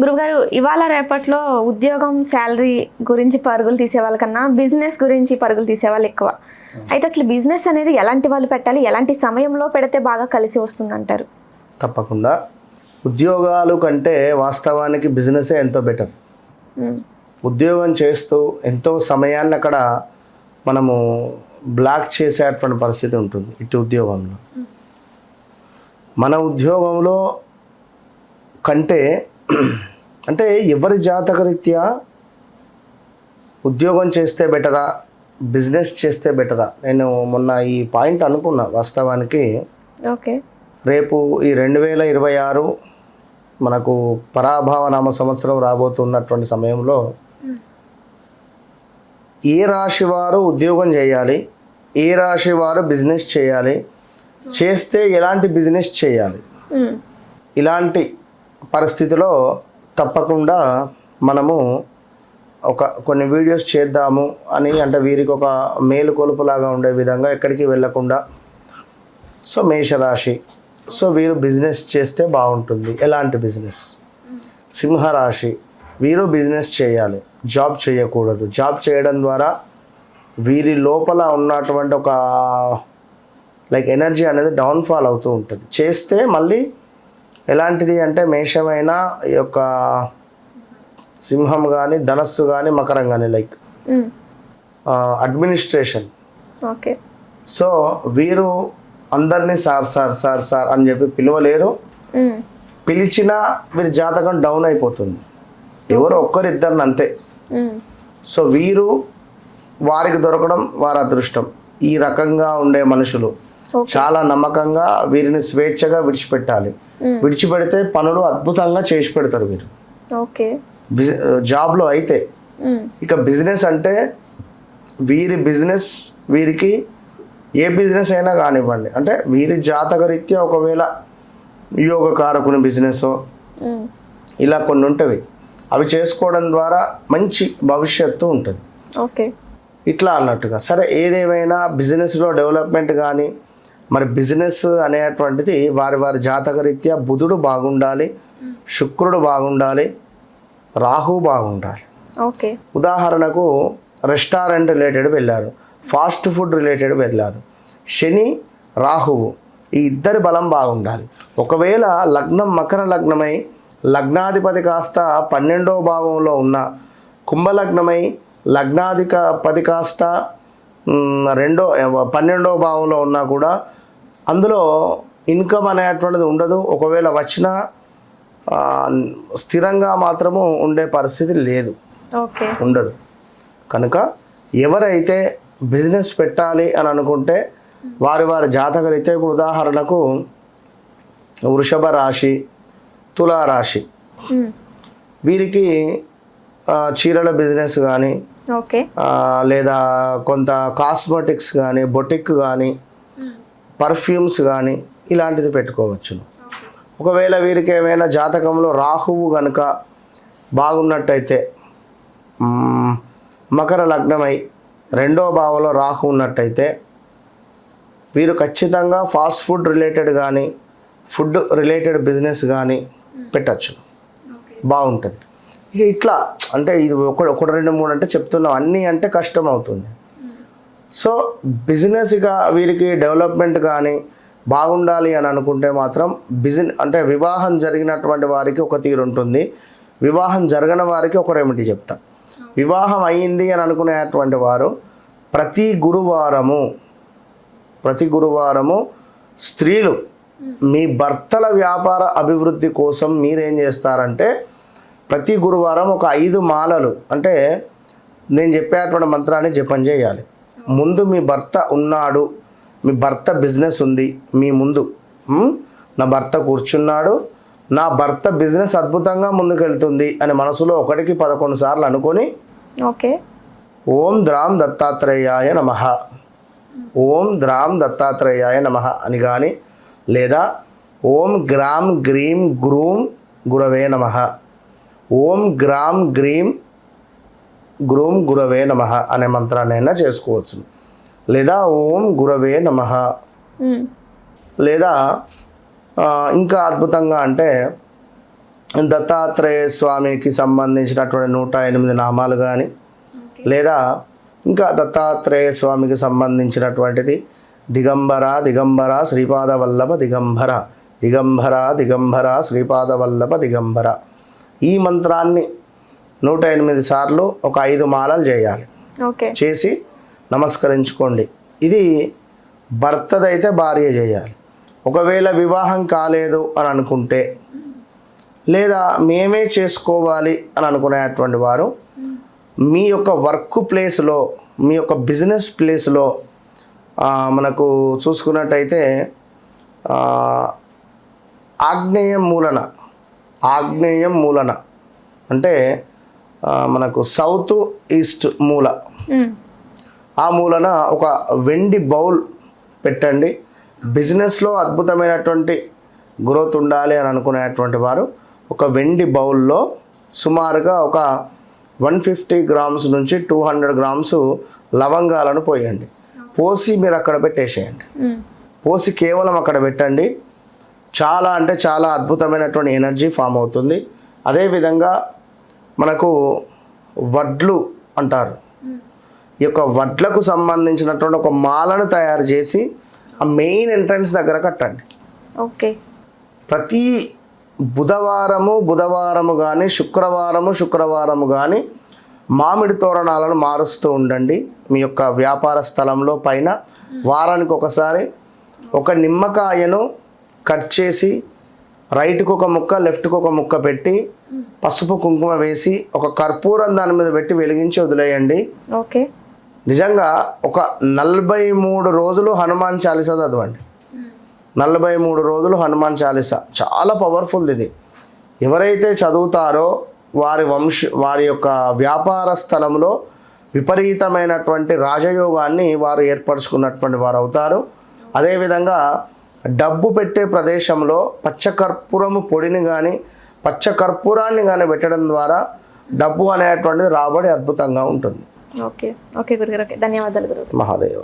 గురువుగారు, ఇవాళ రేపట్లో ఉద్యోగం శాలరీ గురించి పరుగులు తీసే వాళ్ళకన్నా బిజినెస్ గురించి పరుగులు తీసేవాళ్ళు ఎక్కువ. అయితే అసలు బిజినెస్ అనేది ఎలాంటి వాళ్ళు పెట్టాలి, ఎలాంటి సమయంలో పెడితే బాగా కలిసి వస్తుందంటారు? తప్పకుండా ఉద్యోగాలు కంటే వాస్తవానికి బిజినెసే ఎంతో బెటర్. ఉద్యోగం చేస్తూ ఎంతో సమయాన్ని అక్కడ మనము బ్లాక్ చేసేటువంటి పరిస్థితి ఉంటుంది. ఇటు ఉద్యోగంలో మన ఉద్యోగంలో కంటే అంటే ఎవరి జాతకరీత్యా ఉద్యోగం చేస్తే బెటరా, బిజినెస్ చేస్తే బెటరా? నేను మొన్న ఈ పాయింట్ అనుకున్నా. వాస్తవానికి ఓకే, రేపు ఈ 2026 మనకు పరాభవ నామ సంవత్సరం రాబోతున్నటువంటి సమయంలో ఏ రాశి వారు ఉద్యోగం చేయాలి, ఏ రాశి వారు బిజినెస్ చేయాలి, చేస్తే ఎలాంటి బిజినెస్ చేయాలి, ఇలాంటి పరిస్థితిలో తప్పకుండా మనము కొన్ని వీడియోస్ చేద్దాము అని, అంటే వీరికి ఒక మేలుకొలుపులాగా ఉండే విధంగా ఎక్కడికి వెళ్ళకుండా. సో మేషరాశి, సో వీరు బిజినెస్ చేస్తే బాగుంటుంది. ఎలాంటి బిజినెస్? సింహరాశి, వీరు బిజినెస్ చేయాలి, జాబ్ చేయకూడదు. జాబ్ చేయడం ద్వారా వీరి లోపల ఉన్నటువంటి ఒక ఎనర్జీ అనేది డౌన్ఫాల్ అవుతూ ఉంటుంది. చేస్తే మళ్ళీ ఎలాంటిది అంటే మేషమైన ఈ యొక్క సింహం కానీ, ధనస్సు కానీ, మకరం కానీ అడ్మినిస్ట్రేషన్. ఓకే, సో వీరు అందరినీ సార్ సార్ సార్ సార్ అని చెప్పి పిలవలేరు. పిలిచినా వీరి జాతకం డౌన్ అయిపోతుంది. ఎవరు ఒక్కరిద్దరిని అంతే. సో వీరు వారికి దొరకడం వారి అదృష్టం. ఈ రకంగా ఉండే మనుషులు చాలా నమ్మకంగా వీరిని స్వేచ్ఛగా విడిచిపెట్టాలి. విడిచిపెడితే పనులు అద్భుతంగా చేసి పెడతారు వీరు. ఓకే, జాబ్లో అయితే ఇక బిజినెస్ అంటే వీరి బిజినెస్, వీరికి ఏ బిజినెస్ అయినా కానివ్వండి, అంటే వీరి జాతకరీత్యా ఒకవేళ యోగకారకుని బిజినెస్ ఇలా కొన్ని ఉంటవి, అవి చేసుకోవడం ద్వారా మంచి భవిష్యత్తు ఉంటుంది. ఓకే, ఇట్లా అన్నట్టుగా. సరే, ఏదేమైనా బిజినెస్లో డెవలప్మెంట్ కానీ, మరి బిజినెస్ అనేటువంటిది వారి వారి జాతకరీత్యా బుధుడు బాగుండాలి, శుక్రుడు బాగుండాలి, రాహు బాగుండాలి. ఓకే, ఉదాహరణకు రెస్టారెంట్ రిలేటెడ్ వెళ్ళారు, ఫాస్ట్ ఫుడ్ రిలేటెడ్ వెళ్ళారు, శని రాహువు ఈ ఇద్దరి బలం బాగుండాలి. ఒకవేళ లగ్నం మకర లగ్నమై లగ్నాధిపతి కాస్త 12వ భావంలో ఉన్న, కుంభలగ్నమై లగ్నాధిపతి కాస్త 12వ భావంలో ఉన్నా కూడా అందులో ఇన్కమ్ అనేటువంటిది ఉండదు. ఒకవేళ వచ్చినా స్థిరంగా మాత్రము ఉండే పరిస్థితి లేదు, ఉండదు. కనుక ఎవరైతే బిజినెస్ పెట్టాలి అని అనుకుంటే వారి వారి జాతకరీత్యా, ఇప్పుడు ఉదాహరణకు వృషభ రాశి, తులారాశి, వీరికి చీరల బిజినెస్ కానీ, లేదా కొంత కాస్మెటిక్స్ కానీ, బొటిక్ కానీ, పర్ఫ్యూమ్స్ కానీ ఇలాంటిది పెట్టుకోవచ్చును. ఒకవేళ వీరికి ఏమైనా జాతకంలో రాహువు కనుక బాగున్నట్టయితే, మకర లగ్నమై 2వ భావంలో రాహు ఉన్నట్టయితే వీరు ఖచ్చితంగా ఫాస్ట్ ఫుడ్ రిలేటెడ్ కానీ, ఫుడ్ రిలేటెడ్ బిజినెస్ కానీ పెట్టచ్చు, బాగుంటుంది. ఇక ఇట్లా అంటే ఇది ఒకటి 2 3 అంటే చెప్తున్నాం, అన్నీ అంటే కష్టం అవుతుంది. సో బిజినెస్ ఇక వీరికి డెవలప్మెంట్ కానీ బాగుండాలి అని అనుకుంటే మాత్రం అంటే వివాహం జరిగినటువంటి వారికి ఒక తీరు ఉంటుంది, వివాహం జరగని వారికి ఒక రెమెడీ చెప్తా. వివాహం అయ్యింది అని అనుకునేటువంటి వారు ప్రతి గురువారము స్త్రీలు మీ భర్తల వ్యాపార అభివృద్ధి కోసం మీరేం చేస్తారంటే, ప్రతి గురువారం ఒక 5 మాలలు, అంటే నేను చెప్పేటువంటి మంత్రాన్ని జపం చేయాలి. ముందు మీ భర్త ఉన్నాడు, మీ భర్త బిజినెస్ ఉంది మీ ముందు, నా భర్త కూర్చున్నాడు, నా భర్త బిజినెస్ అద్భుతంగా ముందుకెళ్తుంది అని మనసులో 1కి 11 సార్లు అనుకొని, ఓకే, ఓం ద్రాం దత్తాత్రేయాయ నమః, ఓం ద్రాం దత్తాత్రేయాయ నమః అని కానీ, లేదా ఓం గ్రాం గ్రీం గ్రూం గురవే నమః, ఓం గ్రాం గ్రీం గ్రూం గురవే నమః అనే మంత్రాన్నైనా చేసుకోవచ్చు. లేదా ఓం గురవే నమః, లేదా ఇంకా అద్భుతంగా అంటే దత్తాత్రేయ స్వామికి సంబంధించినటువంటి 108 నామాలు కానీ, లేదా ఇంకా దత్తాత్రేయ స్వామికి సంబంధించినటువంటిది దిగంబర దిగంబర శ్రీపాద వల్లభ దిగంబర, దిగంబర దిగంబర శ్రీపాద వల్లభ దిగంబర, ఈ మంత్రాన్ని 108 సార్లు ఒక 5 మాలలు చేయాలి. ఓకే. చేసి నమస్కరించుకోండి. ఇది భర్తదైతే భార్య చేయాలి. ఒకవేళ వివాహం కాలేదు అని అనుకుంటే, లేదా మేమే చేసుకోవాలి అని అనుకునేటువంటి వారు మీ యొక్క వర్క్ ప్లేస్లో, మీ యొక్క బిజినెస్ ప్లేస్లో మనకు చూసుకున్నట్టయితే ఆగ్నేయం మూలన అంటే మనకు సౌత్ ఈస్ట్ మూల, ఆ మూలన ఒక వెండి బౌల్ పెట్టండి. బిజినెస్లో అద్భుతమైనటువంటి గ్రోత్ ఉండాలి అని అనుకునేటువంటి వారు ఒక వెండి బౌల్లో సుమారుగా ఒక 150 గ్రామ్స్ నుంచి 200 గ్రామ్స్ లవంగాలను పోయండి. పోసి మీరు అక్కడ పెట్టేసేయండి. పోసి కేవలం అక్కడ పెట్టండి. చాలా అంటే చాలా అద్భుతమైనటువంటి ఎనర్జీ ఫామ్ అవుతుంది. అదేవిధంగా మనకు వడ్లు అంటారు. ఈ యొక్క వడ్లకు సంబంధించినటువంటి ఒక మాలను తయారు చేసి ఆ మెయిన్ ఎంట్రన్స్ దగ్గర కట్టండి. ఓకే. ప్రతి బుధవారము కానీ శుక్రవారము కానీ మామిడి తోరణాలను మారుస్తూ ఉండండి. మీ యొక్క వ్యాపార స్థలంలో పైన వారానికి ఒకసారి ఒక నిమ్మకాయను కట్ చేసి రైట్కి ఒక ముక్క లెఫ్ట్కి ఒక ముక్క పెట్టి పసుపు కుంకుమ వేసి ఒక కర్పూరం దాని మీద పెట్టి వెలిగించి వదిలేయండి. ఓకే. నిజంగా ఒక 43 రోజులు హనుమాన్ చాలీసా చదవండి. 43 రోజులు హనుమాన్ చాలీసా చాలా పవర్ఫుల్. ఇది ఎవరైతే చదువుతారో వారి యొక్క వ్యాపార స్థలంలో విపరీతమైనటువంటి రాజయోగాన్ని వారు ఏర్పరచుకున్నటువంటి వారు అవుతారు. అదేవిధంగా డబ్బు పెట్టే ప్రదేశంలో పచ్చకర్పూరము పొడిని కానీ పచ్చకర్పూరాన్ని కానీ పెట్టడం ద్వారా డబ్బు అనేటువంటిది రాబడి అద్భుతంగా ఉంటుంది. ఓకే. ఓకే గురుగారు. ఓకే, ధన్యవాదాలు గురుగారు. మహాదేవ్.